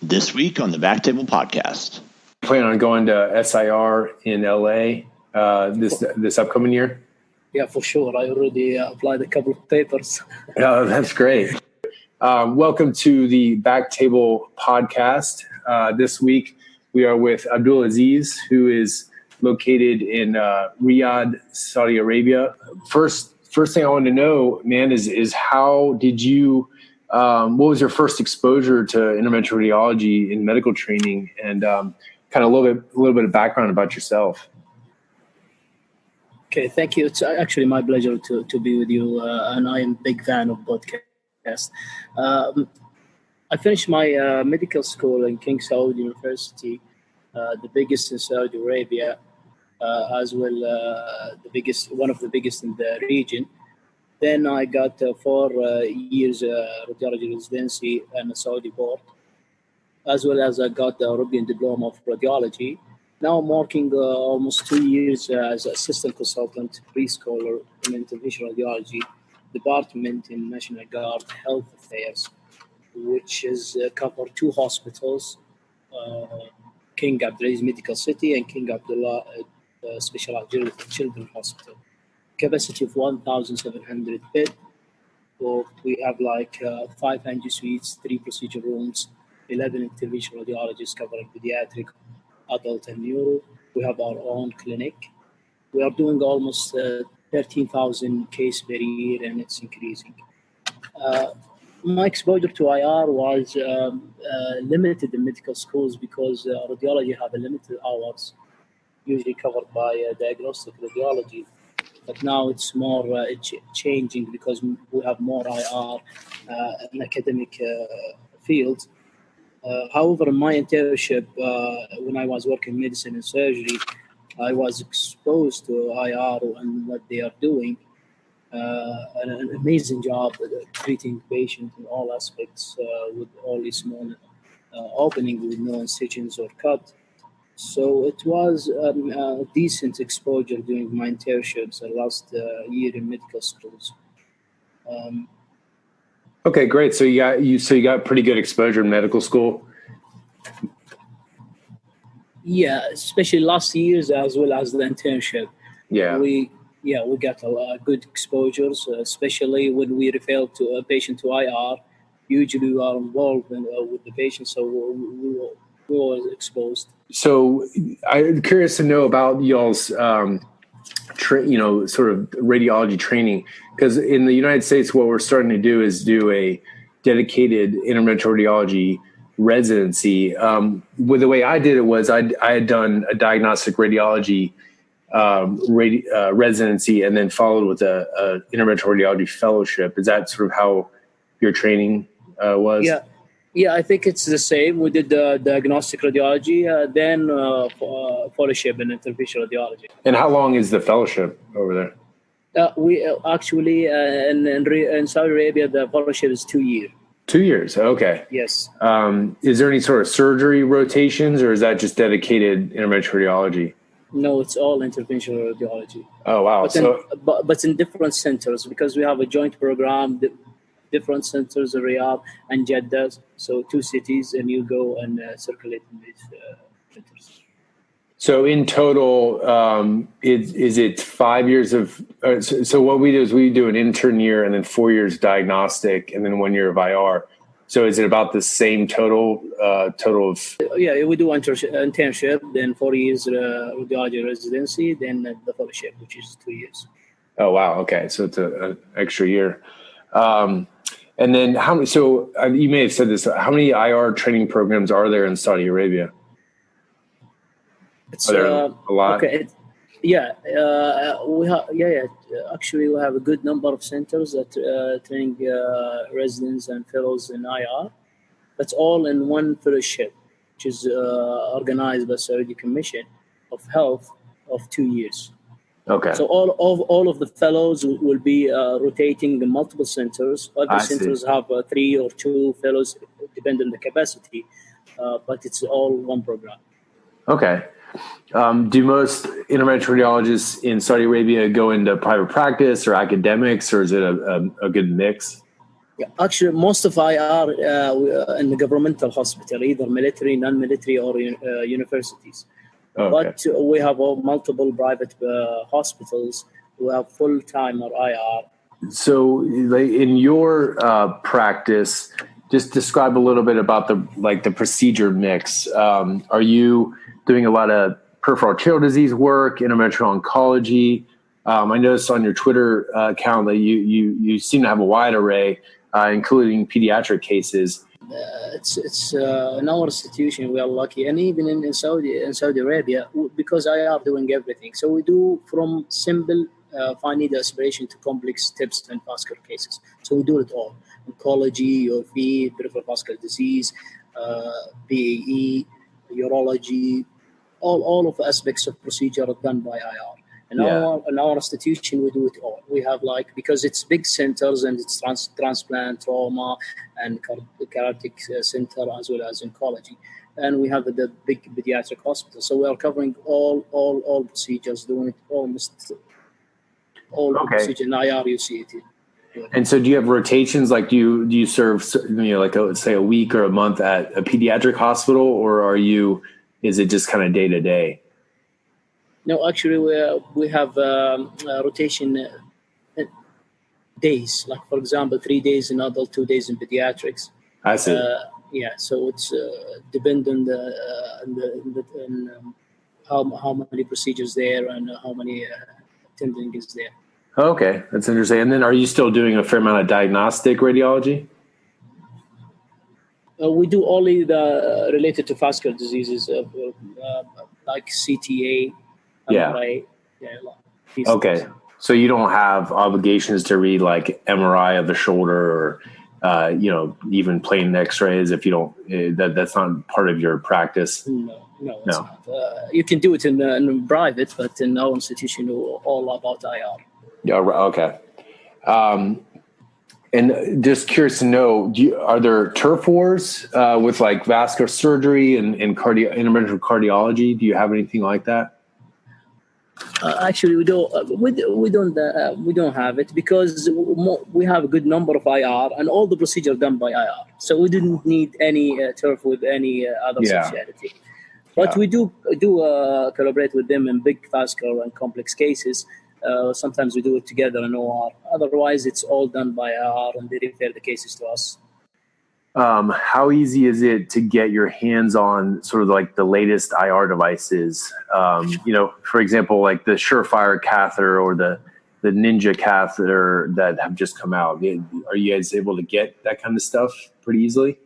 This week on the Backtable podcast. Plan on going to SIR in LA this upcoming year? Yeah, for sure. I already applied a couple of papers. Oh, that's great. Welcome to the Backtable podcast. This week we are with Abdulaziz, who is located in Riyadh, Saudi Arabia. First thing I want to know, man, is how did you? What was your first exposure to interventional radiology in medical training, and kind of a little bit of background about yourself? Okay, thank you. It's actually my pleasure to be with you, and I am a big fan of podcasts. I finished my medical school in King Saud University, the biggest in Saudi Arabia, as well one of the biggest in the region. Then I got 4 years radiology residency and a Saudi board, as well as I got the European Diploma of Radiology. Now I'm working almost 2 years as assistant consultant, pre-scholar in interventional radiology department in National Guard Health Affairs, which is cover 2 hospitals, King Abdulaziz Medical City and King Abdullah Specialized Children's Hospital. Capacity of 1,700 bed. So we have 5 angio suites, 3 procedure rooms, 11 interventional radiologists covering pediatric, adult, and neuro. We have our own clinic. We are doing almost 13,000 cases per year, and it's increasing. My exposure to IR was limited in medical schools because radiology have a limited hours, usually covered by diagnostic radiology. But now it's more changing because we have more IR in academic fields. However, in my internship, when I was working medicine and surgery, I was exposed to IR and what they are doing. An amazing job treating patients in all aspects with only small opening with no incisions or cut. So it was a decent exposure during my internships the last year in medical schools. Okay, great. So you got pretty good exposure in medical school. Yeah, especially last years as well as the internship. Yeah, we got a lot of good exposures, especially when we refer to a patient to IR. Usually, we are involved with the patient, so we were exposed. So I'm curious to know about y'all's, sort of radiology training, because in the United States, what we're starting to do is do a dedicated interventional radiology residency. With the way I did it was I had done a diagnostic radiology residency and then followed with a interventional radiology fellowship. Is that sort of how your training was? Yeah, I think it's the same. We did diagnostic radiology, then fellowship in interventional radiology. And how long is the fellowship over there? We actually, in Saudi Arabia, the fellowship is 2 years. 2 years, okay. Yes. Is there any sort of surgery rotations, or is that just dedicated interventional radiology? No, it's all interventional radiology. Oh, wow. But in different centers, because we have a joint program, different centers, Riyadh and Jeddah, so 2 cities, and you go and circulate in these centers. So in total, is it 5 years of? So what we do is we do an intern year and then 4 years diagnostic and then 1 year of IR. So is it about the same total of? Yeah, we do internship, then 4 years radiology residency, then the fellowship, which is 2 years. Oh wow! Okay, so it's an extra year. And then how many? So you may have said this. How many IR training programs are there in Saudi Arabia? It's are there a lot. Okay. We have. Actually, we have a good number of centers that training residents and fellows in IR. That's all in one fellowship, which is organized by Saudi Commission of Health of 2 years. Okay. So all of the fellows will be rotating in multiple centers. Other centers have 3 or 2 fellows, depending on the capacity, but it's all one program. Okay. Do most interventional radiologists in Saudi Arabia go into private practice or academics, or is it a good mix? Yeah, actually, most of IR in the governmental hospital, either military, non-military, or universities. Okay. But we have multiple private hospitals who have full-time or IR. So, in your practice, just describe a little bit about the procedure mix. Are you doing a lot of peripheral arterial disease work, interventional oncology? I noticed on your Twitter account that you seem to have a wide array, including pediatric cases. It's in our institution we are lucky, and even in Saudi Arabia, because I are doing everything. So we do from simple fine needle aspiration to complex tips and vascular cases. So we do it all: oncology, UFE, peripheral vascular disease, PAE, urology, all of the aspects of procedure are done by IR. In our institution, we do it all. We have because it's big centers and it's transplant, trauma, and cardiac center as well as oncology. And we have the big pediatric hospital. So we are covering all procedures, doing it almost all procedures in IR. You see it. And so, do you have rotations? Like, do you serve let's say a week or a month at a pediatric hospital, or is it just kind of day to day? No, actually, we have rotation days. Like, for example, 3 days in adult, 2 days in pediatrics. I see. So it's depend on how many procedures there and how many attending is there. Okay, that's interesting. And then, are you still doing a fair amount of diagnostic radiology? We do only the related to vascular diseases, like CTA. Okay. So you don't have obligations to read like MRI of the shoulder or, even plain X-rays if you don't, that's not part of your practice. No. It's not. You can do it in private, but in our institution, all about IR. Yeah. Okay. And just curious to know, are there turf wars with like vascular surgery and interventional cardiology? Do you have anything like that? Actually, we don't have it because we have a good number of IR and all the procedures done by IR. So we didn't need any turf with any other specialty. But we do collaborate with them in big vascular and complex cases. Sometimes we do it together in OR. Otherwise, it's all done by IR and they refer the cases to us. How easy is it to get your hands on sort of like the latest IR devices? For example, like the Surefire catheter or the Ninja catheter that have just come out. Are you guys able to get that kind of stuff pretty easily?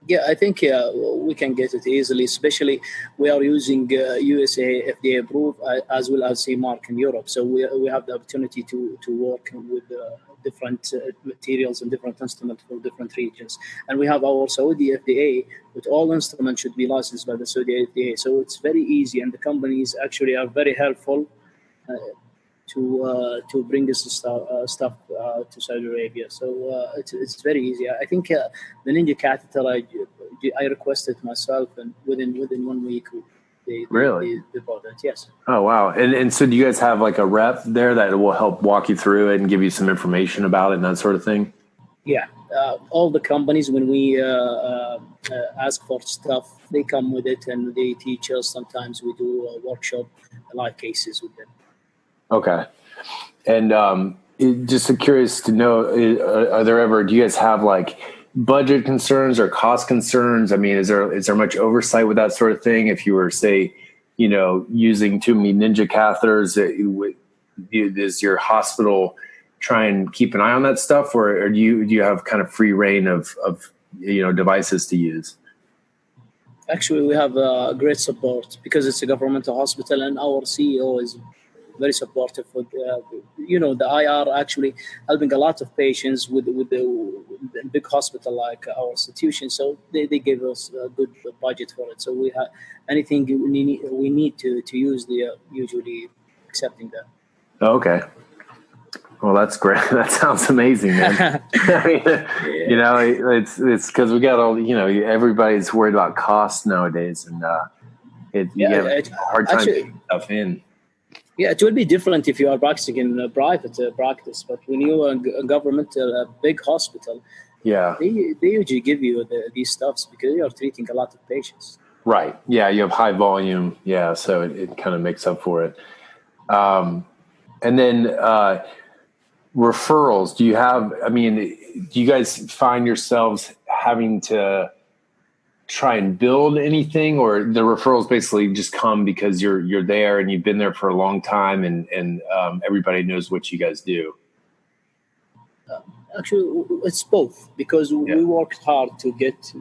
Yeah, I think we can get it easily, especially we are using USA FDA approved as well as CE-mark in Europe. So we have the opportunity to work with different materials and different instruments for different regions. And we have our Saudi FDA, with all instruments should be licensed by the Saudi FDA. So it's very easy, and the companies actually are very helpful to bring this stuff to Saudi Arabia. So it's very easy. I think the Ninja catheter, I requested myself, and within 1 week they bought it. Yes. Oh wow! And so do you guys have like a rep there that will help walk you through it and give you some information about it and that sort of thing? Yeah, all the companies, when we ask for stuff, they come with it and they teach us. Sometimes we do a workshop, live cases with them. Okay. And just curious to know, do you guys have like budget concerns or cost concerns? I mean, is there much oversight with that sort of thing? If you were, say, using too many Ninja catheters, does your hospital try and keep an eye on that stuff, or do you have kind of free reign of devices to use? Actually, we have great support because it's a governmental hospital, and our CEO is very supportive. With the IR actually helping a lot of patients with the big hospital like our institution. So they give us a good budget for it. So we have anything we need to use, they are usually accepting that. Okay. Well, that's great. That sounds amazing, man. I mean, it's because we got all, everybody's worried about cost nowadays, and you have a hard time getting stuff in. Yeah, it will be different if you are practicing in a private practice, but when you are a government, a big hospital, Yeah. they usually give you these stuffs because you are treating a lot of patients. Right. Yeah, you have high volume. Yeah, so it kind of makes up for it. And then referrals. Do you guys find yourselves having to try and build anything, or the referrals basically just come because you're there and you've been there for a long time and everybody knows what you guys do? Actually, it's both because we worked hard to get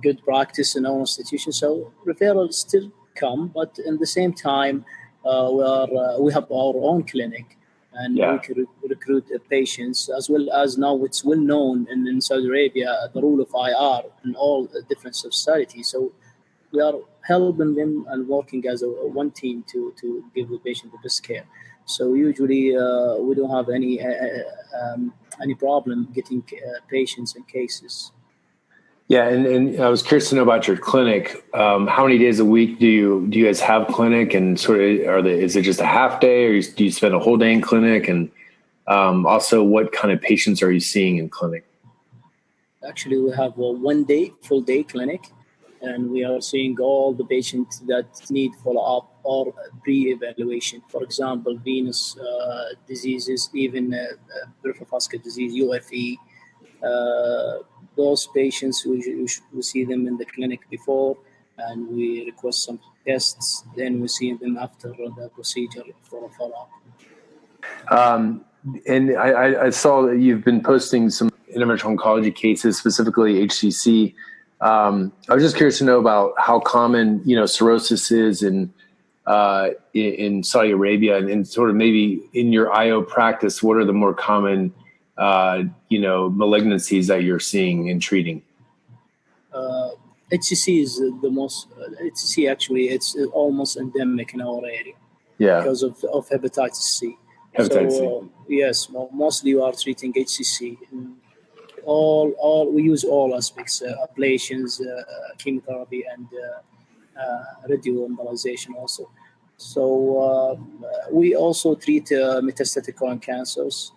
good practice in our institution. So referrals still come, but in the same time, we have our own clinic, and we can recruit patients, as well as now it's well known in Saudi Arabia the rule of IR in all different societies. So we are helping them and working as one team to give the patient the best care. So usually we don't have any problem getting patients and cases. Yeah, and I was curious to know about your clinic. How many days a week do you guys have clinic, and sort of is it just a half day, or do you spend a whole day in clinic? And also, what kind of patients are you seeing in clinic? Actually, we have a 1 day, full day clinic, and we are seeing all the patients that need follow-up or pre-evaluation. For example, venous diseases, even peripheral vascular disease, UFE. Those patients, we see them in the clinic before, and we request some tests. Then we see them after the procedure for a follow-up. And I saw that you've been posting some interventional oncology cases, specifically HCC. I was just curious to know about how common, cirrhosis is in Saudi Arabia, and sort of maybe in your IO practice, what are the more common, malignancies that you're seeing and treating? HCC is the most. HCC actually, it's almost endemic in our area. Yeah. Because of hepatitis C. Hepatitis C. Yes, mostly you are treating HCC. We use all aspects: ablations, chemotherapy, and radioembolization also. So we also treat metastatic colon cancers.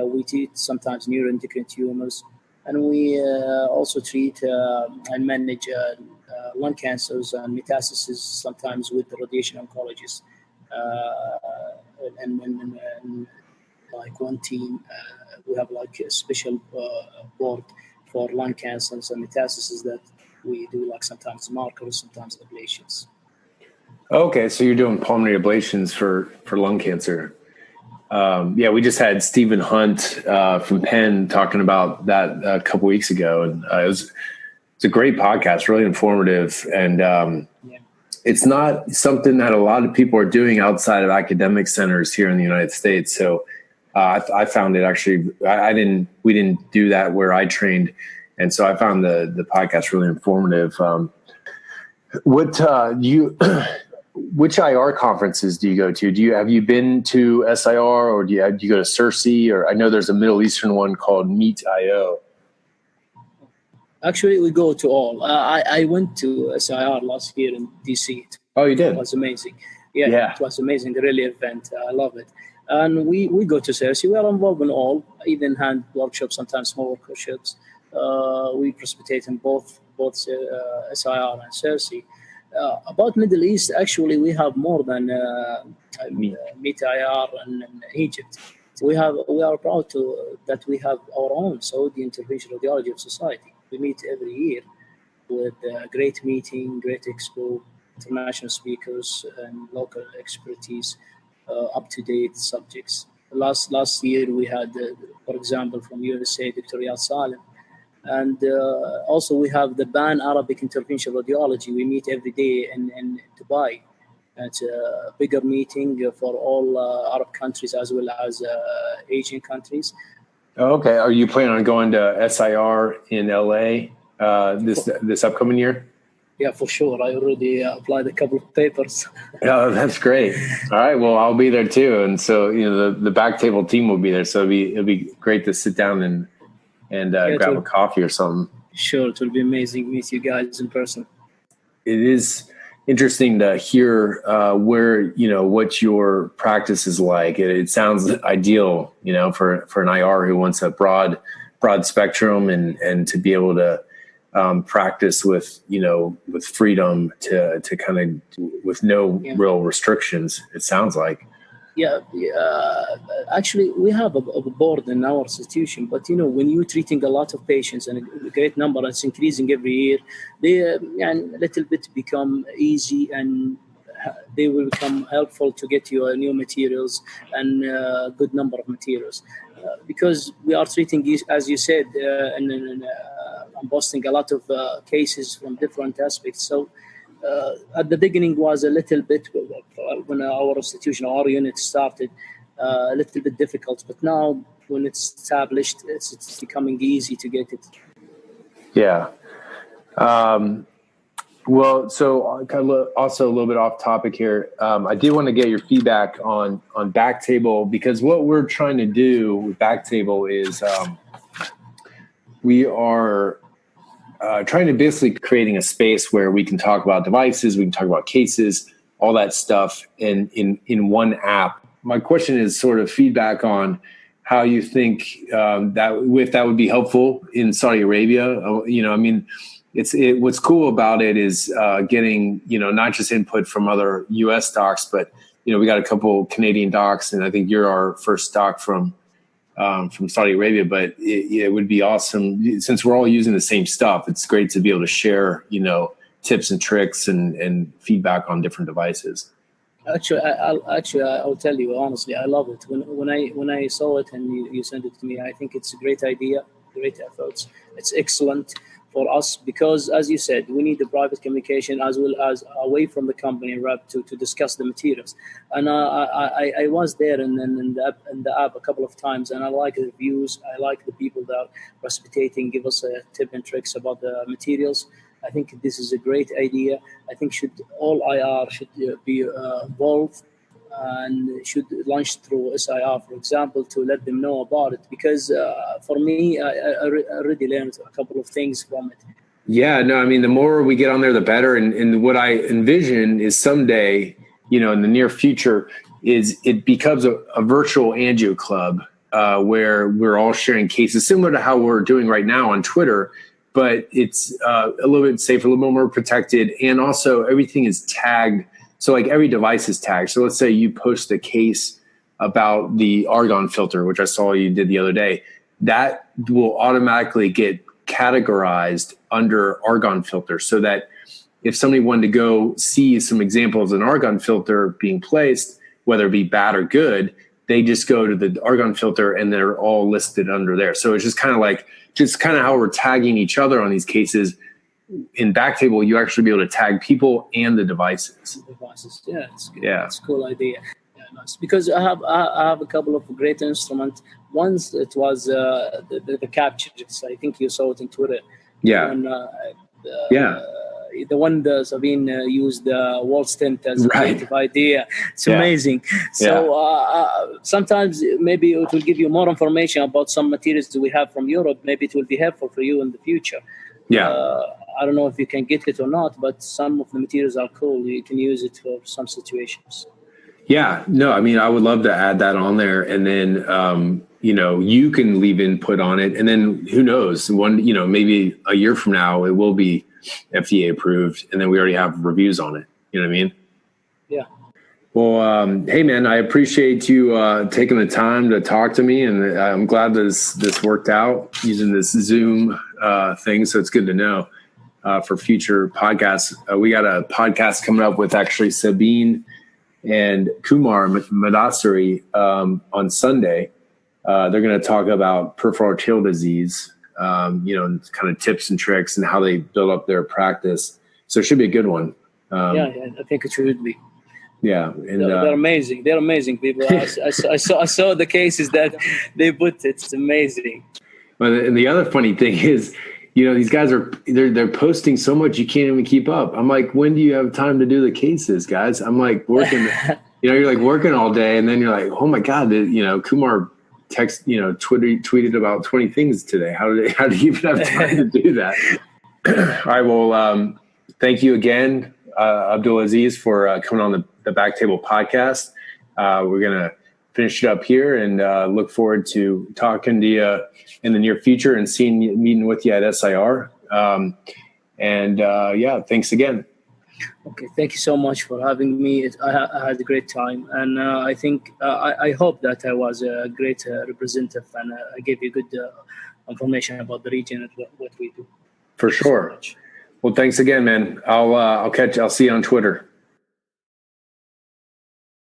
We treat sometimes neuroendocrine tumors, and we also treat and manage lung cancers and metastases sometimes with the radiation oncologists. And like one team, we have like a special board for lung cancers and metastases that we do like sometimes markers, sometimes ablations. Okay, so you're doing pulmonary ablations for lung cancer. We just had Stephen Hunt from Penn talking about that a couple weeks ago, and it's a great podcast, really informative, and it's not something that a lot of people are doing outside of academic centers here in the United States. So I found it actually. We didn't do that where I trained, and so I found the podcast really informative. Which IR conferences do you go to? Have you been to SIR, or do you go to CERSI? Or I know there's a Middle Eastern one called Meet.io. Actually, we go to all. I went to SIR last year in DC. Oh, you did? It was amazing. Yeah, it was amazing. Really event. I love it. And we go to CERSI. We are involved in all, even hand workshops, sometimes small workshops. We precipitate in both SIR and CERSI. About Middle East, actually, we have more than Meet.IR in Egypt. We are proud that we have our own Saudi Interventional Radiology Society. We meet every year with great meeting, great expo, international speakers, and local expertise, up-to-date subjects. Last year, we had, for example, from USA, Dr. Riyad Salim. And also we have the Pan-Arabic Interventional Radiology. We meet every day in Dubai. It's a bigger meeting for all Arab countries as well as Asian countries. Okay. Are you planning on going to SIR in LA this upcoming year? Yeah, for sure. I already applied a couple of papers. Oh, that's great. All right. Well, I'll be there too. And so, the Backtable team will be there. So it'll be great to sit down and grab a coffee or something. Sure. It will be amazing to meet you guys in person. It is. interesting to hear where, what your practice is like. It sounds ideal, for an IR who wants a broad spectrum and to be able to practice with freedom to kind of with no real restrictions. It sounds like. Yeah, actually, we have a board in our institution, but when you're treating a lot of patients and a great number, and it's increasing every year, they a little bit become easy, and they will become helpful to get you new materials and a good number of materials, because we are treating, as you said, and I'm posting a lot of cases from different aspects. So. At the beginning was a little bit, when our institution, our unit started, a little bit difficult. But now, when it's established, it's becoming easy to get it. Yeah. Well, so kind of also a little bit off topic here. I did want to get your feedback on Backtable, because what we're trying to do with Backtable is we are trying to basically creating a space where we can talk about devices, we can talk about cases, all that stuff in one app. My question is sort of feedback on how you think that would be helpful in Saudi Arabia. What's cool about it is getting, not just input from other U.S. docs, but, we got a couple Canadian docs, and I think you're our first doc from Saudi Arabia, but it would be awesome, since we're all using the same stuff. It's great to be able to share, tips and tricks and feedback on different devices. Actually, I'll tell you honestly, I love it. When I saw it and you sent it to me, I think it's a great idea, great efforts. It's excellent for us, because, as you said, we need the private communication as well as away from the company rep to discuss the materials. And I was there in the app a couple of times, and I like the reviews. I like the people that are precipitating, give us a tip and tricks about the materials. I think this is a great idea. I think all IR should be involved and should launch through SIR, for example, to let them know about it. Because for me, I already learned a couple of things from it. Yeah, no, the more we get on there, the better. And what I envision is someday, in the near future, is it becomes a virtual angio club where we're all sharing cases, similar to how we're doing right now on Twitter, but it's a little bit safer, a little bit more protected. And also everything is tagged. So like every device is tagged. So let's say you post a case about the argon filter, which I saw you did the other day, that will automatically get categorized under argon filter, so that if somebody wanted to go see some examples of an argon filter being placed, whether it be bad or good, they just go to the argon filter and they're all listed under there. So it's just kind of how we're tagging each other on these cases. In Backtable, you actually be able to tag people and the devices. Yeah, it's good. Yeah, it's a cool idea. Yeah, nice. Because I have a couple of great instruments. Once it was the captures. I think you saw it on Twitter. Yeah. The one that Sabine used the wall stent as a creative idea. It's amazing. So sometimes maybe it will give you more information about some materials that we have from Europe. Maybe it will be helpful for you in the future. Yeah. I don't know if you can get it or not, but some of the materials are cool. You can use it for some situations. Yeah, no, I would love to add that on there, and then, you can leave input on it, and then who knows, maybe a year from now, it will be FDA approved, and then we already have reviews on it. You know what I mean? Yeah. Well, hey man, I appreciate you taking the time to talk to me, and I'm glad this worked out using this Zoom thing. So it's good to know for future podcasts. We got a podcast coming up with actually Sabine and Kumar Madassari on Sunday. They're going to talk about peripheral arterial disease, kind of tips and tricks and how they build up their practice. So it should be a good one. I think it should be. Yeah, and they're amazing. They're amazing people. I saw the cases that they put. It's amazing. And the other funny thing is, these guys they're posting so much you can't even keep up. I'm like, when do you have time to do the cases, guys? I'm like working. You're like working all day, and then you're like, oh my god, Kumar tweeted about 20 things today. How do you even have time to do that? All right, well, thank you again. Abdulaziz, for coming on the Backtable podcast. We're going to finish it up here and look forward to talking to you in the near future and meeting with you at SIR. Thanks again. Okay, thank you so much for having me. I had a great time, and I think I hope that I was a great representative, and I gave you good information about the region and what we do. For sure. Well, thanks again, man. I'll see you on Twitter.